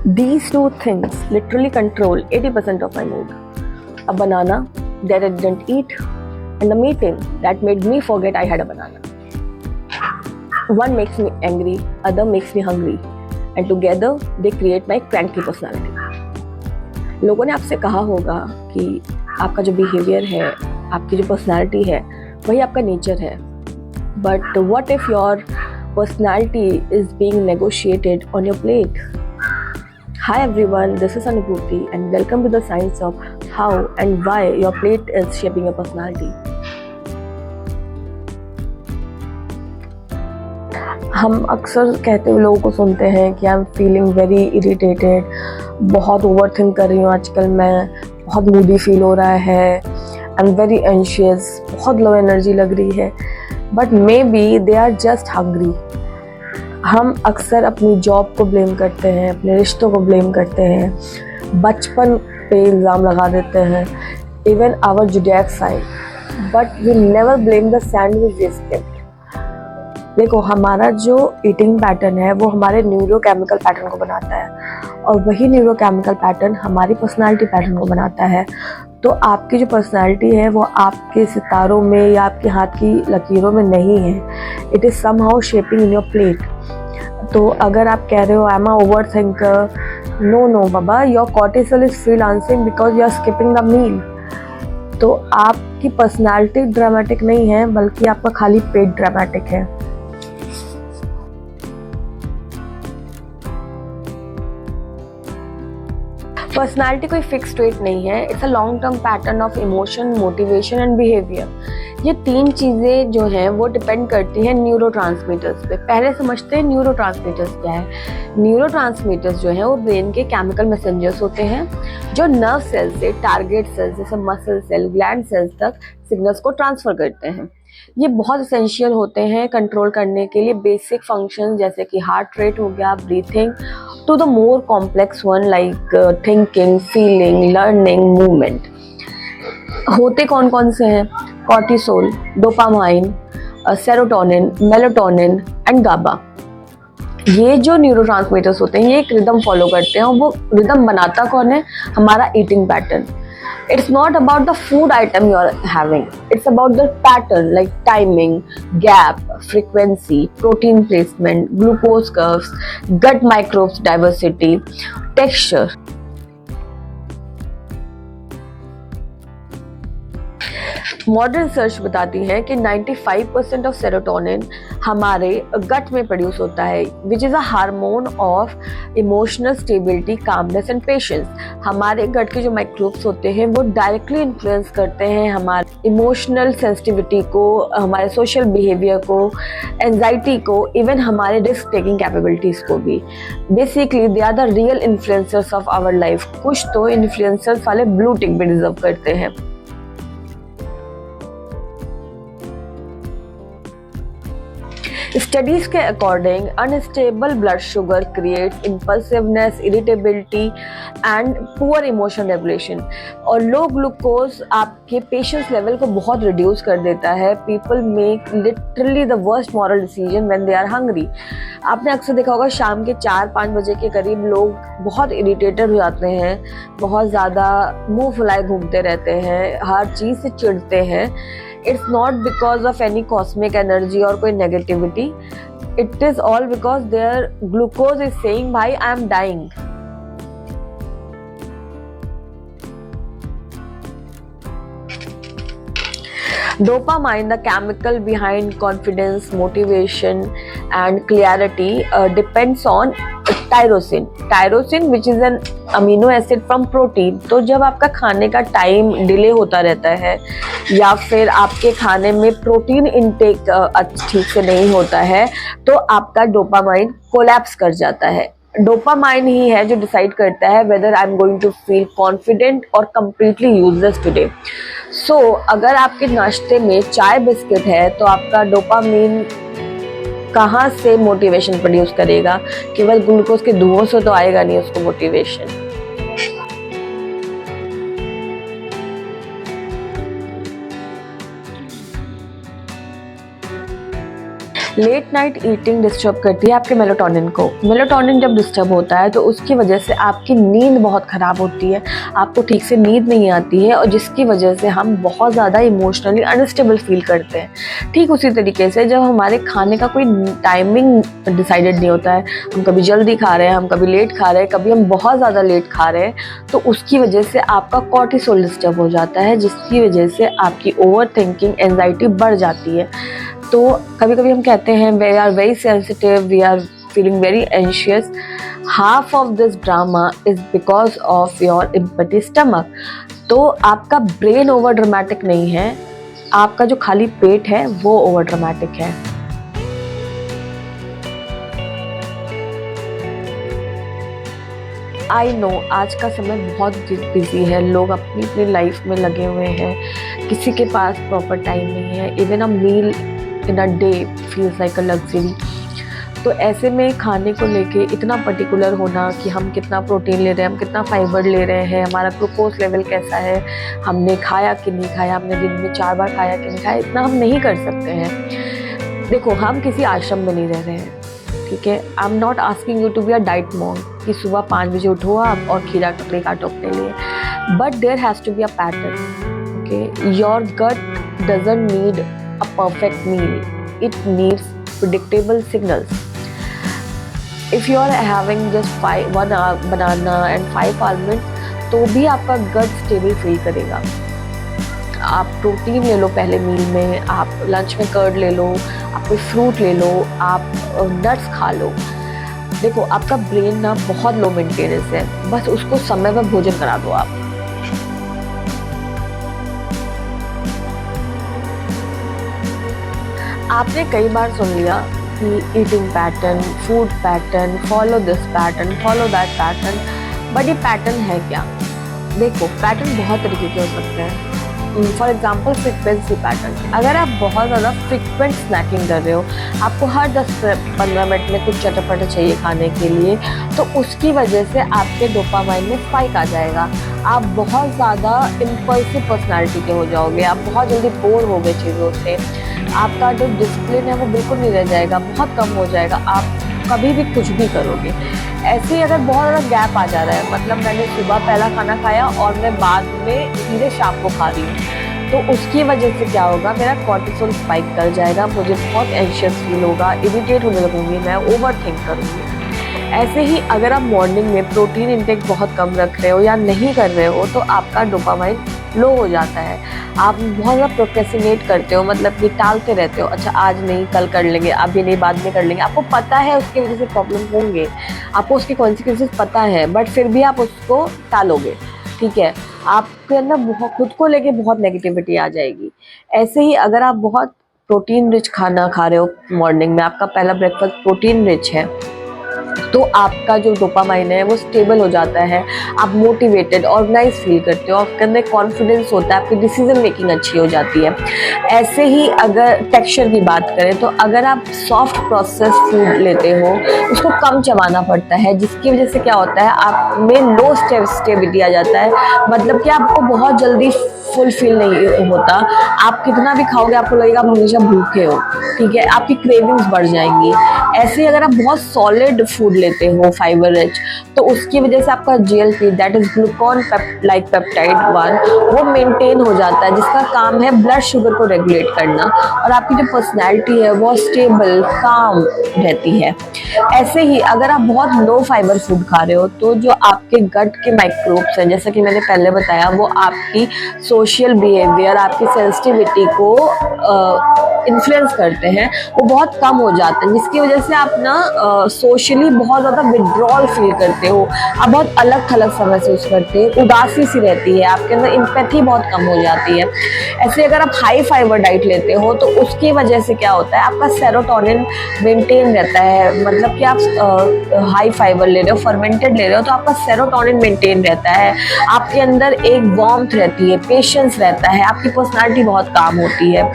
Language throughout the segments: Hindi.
These two things literally control 80% of my mood. A banana that I didn't eat, and a meeting that made me forget I had a banana. One makes me angry, other makes me hungry, and together they create my cranky personality. लोगों ने आपसे कहा होगा कि आपका जो बिहेवियर है, आपकी जो पर्सनालिटी है, वही आपका नेचर है. But what if your personality is being negotiated on your plate? Hi everyone, this is Anubhuti and welcome to the science of how and why your plate is shaping your personality. हम अक्सर कहते हुए लोगों को सुनते हैं कि I am feeling very irritated, बहुत ओवर थिंक कर रही हूँ आजकल मैं, बहुत मूडी फील हो रहा है, आई एम वेरी एंशियस, बहुत लो एनर्जी लग रही है. But maybe they are just hungry. हम अक्सर अपनी जॉब को ब्लेम करते हैं, अपने रिश्तों को ब्लेम करते हैं, बचपन पे इल्ज़ाम लगा देते हैं, even our zodiac sign, but we never blame the sandwich we skipped. देखो, हमारा जो ईटिंग पैटर्न है वो हमारे न्यूरोकेमिकल पैटर्न को बनाता है और वही न्यूरोकेमिकल पैटर्न हमारी पर्सनालिटी पैटर्न को बनाता है. तो आपकी जो पर्सनालिटी है वो आपके सितारों में या आपके हाथ की लकीरों में नहीं है. It is somehow shaping in your plate. तो अगर आप कह रहे हो I am a over thinker, no बाबा, your cortisol is freelancing because you are skipping the meal. तो आपकी पर्सनालिटी ड्रामेटिक नहीं है, बल्कि आपका खाली पेट ड्रामेटिक है. पर्सनालिटी कोई फिक्स ट्रेट नहीं है. It's a long term pattern of emotion, motivation and behaviour. ये तीन चीज़ें जो हैं वो डिपेंड करती हैं न्यूरोट्रांसमीटर्स पे. पहले समझते हैं न्यूरोट्रांसमीटर्स क्या है. न्यूरोट्रांसमीटर्स जो हैं वो ब्रेन के केमिकल मैसेंजर्स होते हैं जो नर्व सेल से टारगेट सेल्स जैसे मसल सेल, ग्लैंड सेल्स तक सिग्नल्स को ट्रांसफ़र करते हैं. ये बहुत एसेंशियल होते हैं कंट्रोल करने के लिए बेसिक फंक्शन जैसे कि हार्ट रेट हो गया, breathing, to the more complex one like thinking, feeling, learning, movement. होते कौन कौन से हैं? Cortisol, dopamine, serotonin, melatonin and GABA. ये जो न्यूरोट्रांसमीटर्स होते हैं ये एक रिदम फॉलो करते हैं और वो रिदम बनाता कौन है? हमारा eating pattern. It's not about the food item you are having. It's about the pattern like timing, gap, frequency, protein placement, glucose curves, gut microbes diversity, texture. Modern research बताती है कि 95% ऑफ सेरोटोनिन हमारे गट में प्रोड्यूस होता है, which is a hormone of emotional stability, calmness and patience. हमारे गट के जो माइक्रोब्स होते हैं वो डायरेक्टली इन्फ्लुएंस करते हैं हमारे इमोशनल सेंसिटिविटी को, हमारे सोशल बिहेवियर को, एंजाइटी को, इवन हमारे रिस्क टेकिंग कैपेबिलिटीज़ को भी. Basically they are the real influencers of our life. कुछ तो इन्फ्लुएंसर्स वाले ब्लू टिक भी डिजर्व करते हैं. स्टडीज के according unstable blood sugar creates impulsiveness, irritability and poor emotion regulation. और लो ग्लूकोज आपके पेशेंस लेवल को बहुत रिड्यूस कर देता है. People make literally the worst moral decision when they are hungry. आपने अक्सर देखा होगा शाम के 4-5 बजे के करीब लोग बहुत इरिटेटेड हो जाते हैं, बहुत ज़्यादा मुंह फुलाए घूमते रहते हैं, हर चीज़ से चिढ़ते हैं. It's not because of any cosmic energy or कोई negativity. It is all because their glucose is saying, "भाई, I am dying." Dopamine, the chemical behind confidence, motivation, and clarity, depends on tyrosine. Tyrosine which is an amino acid from protein. तो जब आपका खाने का टाइम डिले होता रहता है या फिर आपके खाने में प्रोटीन इनटेक ठीक से नहीं होता है तो आपका डोपामाइन कोलैप्स कर जाता है. डोपामाइन ही है जो डिसाइड करता है whether I am going to feel confident और कंप्लीटली यूजलेस टुडे. सो अगर आपके नाश्ते में चाय बिस्किट है तो आपका डोपामाइन कहाँ से मोटिवेशन प्रोड्यूस करेगा? केवल ग्लूकोज के धुओं से तो आएगा नहीं उसको motivation. Late night eating disturb करती है आपके मेलाटोनिन को। मेलाटोनिन जब डिस्टर्ब होता है तो उसकी वजह से आपकी नींद बहुत ख़राब होती है, आपको ठीक से नींद नहीं आती है और जिसकी वजह से हम बहुत ज़्यादा इमोशनली अनस्टेबल फील करते हैं। ठीक उसी तरीके से जब हमारे खाने का कोई टाइमिंग डिसाइडेड नहीं होता है, हम कभी जल्दी खा रहे हैं, हम कभी लेट खा रहे हैं, कभी हम बहुत ज़्यादा लेट खा रहे हैं, तो उसकी वजह से आपका कॉर्टिसोल डिस्टर्ब हो जाता है, जिसकी वजह से आपकी ओवर थिंकिंग, एंजाइटी बढ़ जाती है। तो कभी कभी हम कहते हैं we are very sensitive, we are feeling very anxious. Half of this drama is because of your empty stomach. तो आपका ब्रेन ओवर ड्रामेटिक नहीं है, आपका जो खाली पेट है वो ओवर ड्रामेटिक है। आई नो आज का समय बहुत बिजी है, लोग अपनी अपनी लाइफ में लगे हुए हैं, किसी के पास प्रॉपर टाइम नहीं है। Even a meal in a day feels like a luxury. तो ऐसे में खाने को लेके इतना पर्टिकुलर होना कि हम कितना प्रोटीन ले रहे हैं, हम कितना फाइबर ले रहे हैं, हमारा ग्लूकोज लेवल कैसा है, हमने खाया कि नहीं खाया, हमने दिन में 4 बार खाया कि नहीं खाया, इतना हम नहीं कर सकते हैं। देखो हम किसी आश्रम में नहीं रह रहे हैं, ठीक है। I am not asking you to be a diet monk कि सुबह 5 बजे उठो आप और खीरा ककड़ी काटो अपने लिए, but there has to be a pattern, okay. Your gut doesn't need a perfect meal, it needs predictable signals. If you are having just 1 banana and 5 almonds, तो भी आपका गट स्टेबल फील करेगा। आप प्रोटीन ले लो पहले मील में, आप लंच में कर्ड ले लो, आप कोई फ्रूट ले लो, आप नट्स खा लो। देखो आपका ब्रेन ना बहुत लो मेंटेनेंस है, बस उसको समय पर भोजन करा दो आप। आपने कई बार सुन लिया कि eating pattern, food pattern, follow this pattern, follow that pattern, but ये पैटर्न है क्या? देखो पैटर्न बहुत तरीके के हो सकते हैं। For example frequency pattern. अगर आप बहुत ज़्यादा फ्रिक्वेंट स्नैकिंग कर रहे हो, आपको हर 10-15 मिनट में कुछ चटपटा चाहिए खाने के लिए, तो उसकी वजह से आपके डोपामाइन में स्पाइक आ जाएगा। आप बहुत ज़्यादा इम्पल्सिव पर्सनालिटी के हो जाओगे, आप बहुत जल्दी बोर हो गए चीज़ों से, आपका जो डिसिप्लिन है वो बिल्कुल नहीं रह जाएगा, बहुत कम हो जाएगा, आप कभी भी कुछ भी करोगे। ऐसे ही अगर बहुत ज़्यादा गैप आ जा रहा है, मतलब मैंने सुबह पहला खाना खाया और मैं बाद में सीधे शाम को खा रही हूँ, तो उसकी वजह से क्या होगा, मेरा कॉर्टिसोल स्पाइक कर जाएगा, मुझे बहुत एंशियस फील होगा, इरिटेट होने लगूंगी, मैं ओवर थिंक करूँगी। ऐसे ही अगर आप मॉर्निंग में प्रोटीन इंटेक बहुत कम रख रहे हो या नहीं कर रहे हो, तो आपका डोपामाइन लो हो जाता है। आप बहुत ज़्यादा प्रोक्रेस्टिनेट करते हो, मतलब कि टालते रहते हो, अच्छा आज नहीं कल कर लेंगे, अभी नहीं बाद में कर लेंगे। आपको पता है उसकी वजह से प्रॉब्लम होंगे, आपको उसके कॉन्सिक्वेंसेस पता है, बट फिर भी आप उसको टालोगे, ठीक है। आपके अंदर बहुत खुद को लेके बहुत नेगेटिविटी आ जाएगी। ऐसे ही अगर आप बहुत प्रोटीन रिच खाना खा रहे हो मॉर्निंग में, आपका पहला ब्रेकफास्ट प्रोटीन रिच है, तो आपका जो डोपामाइन है वो स्टेबल हो जाता है, आप मोटिवेटेड, ऑर्गेनाइज फील करते हो, आपके अंदर कॉन्फिडेंस होता है, आपकी डिसीजन मेकिंग अच्छी हो जाती है। ऐसे ही अगर टेक्सचर की बात करें, तो अगर आप सॉफ्ट प्रोसेस फूड लेते हो, उसको कम चबाना पड़ता है, जिसकी वजह से क्या होता है, आप में लो स्टेबिलिटी आ जाता है, मतलब कि आपको बहुत जल्दी फुल फील नहीं होता, आप कितना भी खाओगे आपको लगेगा आप हमेशा भूखे हो, ठीक है, आपकी क्रेविंग्स बढ़ जाएंगी। ऐसे ही अगर आप बहुत सॉलिड फूड लेते हो फाइबर रिच, तो उसकी वजह से आपका GLP, that is Glucon like peptide 1, वो मेंटेन हो जाता है, जिसका काम है ब्लड शुगर को रेगुलेट करना, और आपकी जो पर्सनैलिटी है वो स्टेबल, काम रहती है। ऐसे ही अगर आप बहुत लो फाइबर फूड खा रहे हो, तो जो आपके गट के माइक्रोब्स हैं, जैसा कि मैंने पहले बताया, वो आपकी सोशल बिहेवियर, आपकी सेंसिटिविटी को इन्फ्लुएंस करते हैं, वो बहुत कम हो जाते हैं, जिसकी वजह से आप ना सोशली बहुत ज़्यादा विड्रॉल फील करते हो, आप बहुत अलग थलग सा महसूस करते हो, उदासी सी रहती है, आपके अंदर एम्पैथी बहुत कम हो जाती है। ऐसे अगर आप हाई फाइबर डाइट लेते हो, तो उसकी वजह से क्या होता है, आपका सेरोटोनिन मेंटेन रहता है, मतलब कि आप हाई फाइबर ले रहे हो, फर्मेंटेड ले रहे हो, तो आपका सेरोटोनिन मेंटेन रहता है, आपके अंदर एक वार्मथ रहती है, पेशेंस रहता है, आपकी पर्सनालिटी बहुत काम होती है।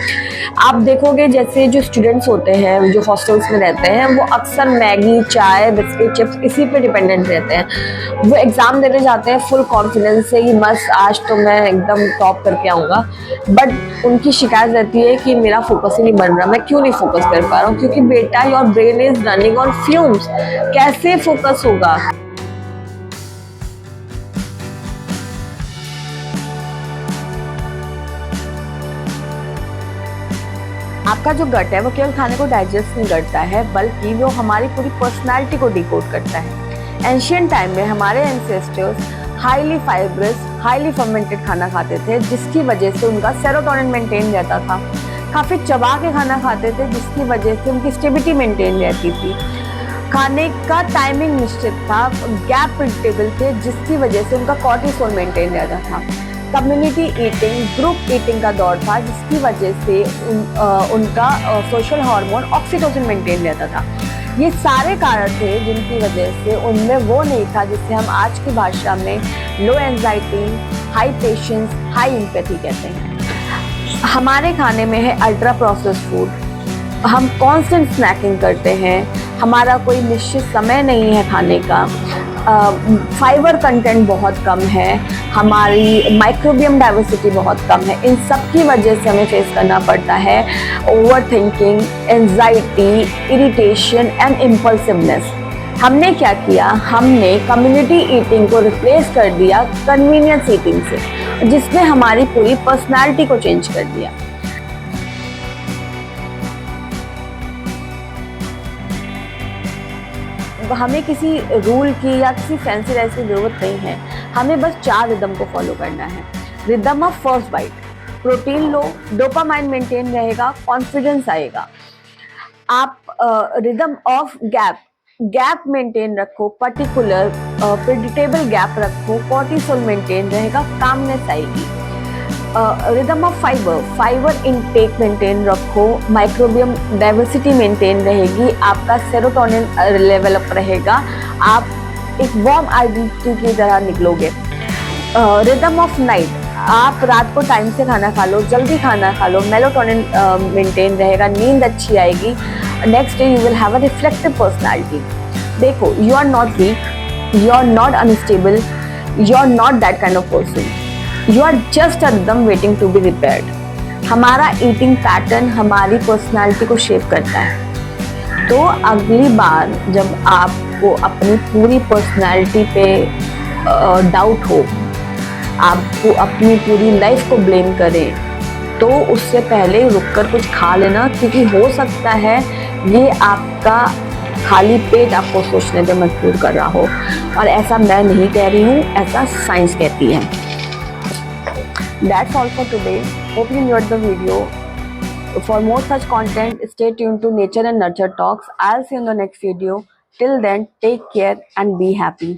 आप देखोगे जैसे जो स्टूडेंट्स होते हैं जो हॉस्टल्स में रहते हैं वो अक्सर मैगी, चाय, बिस्किट, चिप्स इसी पे डिपेंडेंट रहते हैं। वो एग्ज़ाम देने जाते हैं फुल कॉन्फिडेंस से कि बस आज तो मैं एकदम टॉप करके आऊँगा, बट उनकी शिकायत रहती है कि मेरा फोकस ही नहीं बन रहा। मैं क्यों नहीं फोकस कर पा रहा हूँ? क्योंकि बेटा your brain is running on fumes, कैसे फोकस होगा? आपका जो गट है वो केवल खाने को डाइजेस्ट नहीं करता है, बल्कि वो हमारी पूरी पर्सनालिटी को डिकोड करता है। एंशियंट टाइम में हमारे ancestors highly fibrous, highly fermented खाना खाते थे, जिसकी वजह से उनका सेरोटोनिन मेंटेन रहता था। काफ़ी चबा के खाना खाते थे, जिसकी वजह से उनकी स्टेबिलिटी मेंटेन रहती थी। खाने का टाइमिंग निश्चित था, गैप प्रिडिक्टेबल थे, जिसकी वजह से उनका कॉर्टिसोल मेंटेन रहता था। कम्युनिटी ईटिंग, ग्रुप ईटिंग का दौर था, जिसकी वजह से उनका सोशल हार्मोन ऑक्सीटोसिन मेंटेन रहता था। ये सारे कारण थे जिनकी वजह से उनमें वो नहीं था जिसे हम आज की भाषा में low anxiety, high patience, high empathy कहते हैं। हमारे खाने में है अल्ट्रा प्रोसेस्ड फूड, हम कांस्टेंट स्नैकिंग करते हैं, हमारा कोई निश्चित समय नहीं है खाने का, फाइबर कंटेंट बहुत कम है, हमारी माइक्रोबियम डाइवर्सिटी बहुत कम है। इन सब की वजह से हमें फेस करना पड़ता है over thinking, anxiety, irritation and impulsiveness. हमने क्या किया? हमने कम्युनिटी ईटिंग को रिप्लेस कर दिया कन्वीनियंस ईटिंग से, जिसने हमारी पूरी पर्सनालिटी को चेंज कर दिया। हमें किसी रूल की या किसी फैंसी राइस की ज़रूरत नहीं है, हमें बस 4 रिदम को फॉलो करना है। Rhythm of first bite, protein लो, डोपामाइन मेंटेन रहेगा, कॉन्फिडेंस आएगा। आप rhythm of gap, gap maintain रखो, पर्टिकुलर प्रेडिक्टेबल गैप रखो, कॉर्टिसोल मेंटेन रहेगा, कामनेस आएगी। Rhythm of fibre, fibre intake maintain रखो, माइक्रोबियम डाइवर्सिटी मेंटेन रहेगी, आपका सेरोटोनिन लेवल अप रहेगा, आप एक वार्म आइडेंटिटी की तरह निकलोगे। रिदम ऑफ नाइट, आप रात को टाइम से खाना खा लो, जल्दी खाना खा लो, मेलाटोनिन मेंटेन रहेगा, नींद अच्छी आएगी। Next day you will have a reflective personality. देखो, you are not weak, you are not unstable, you are not that kind of person, you are just a rhythm waiting to be repaired. हमारा ईटिंग पैटर्न हमारी पर्सनालिटी को शेप करता है। तो अगली बार जब आपको अपनी पूरी पर्सनालिटी पे डाउट हो, आपको अपनी पूरी लाइफ को ब्लेम करें, तो उससे पहले रुककर कुछ खा लेना, क्योंकि हो सकता है ये आपका खाली पेट आपको सोचने पे मजबूर कर रहा हो। और ऐसा मैं नहीं कह रही हूँ, ऐसा साइंस कहती है। That's all for today. Hope you enjoyed the video. For more such content, stay tuned to Nature and Nurture Talks. I'll see you in the next video. Till then, take care and be happy.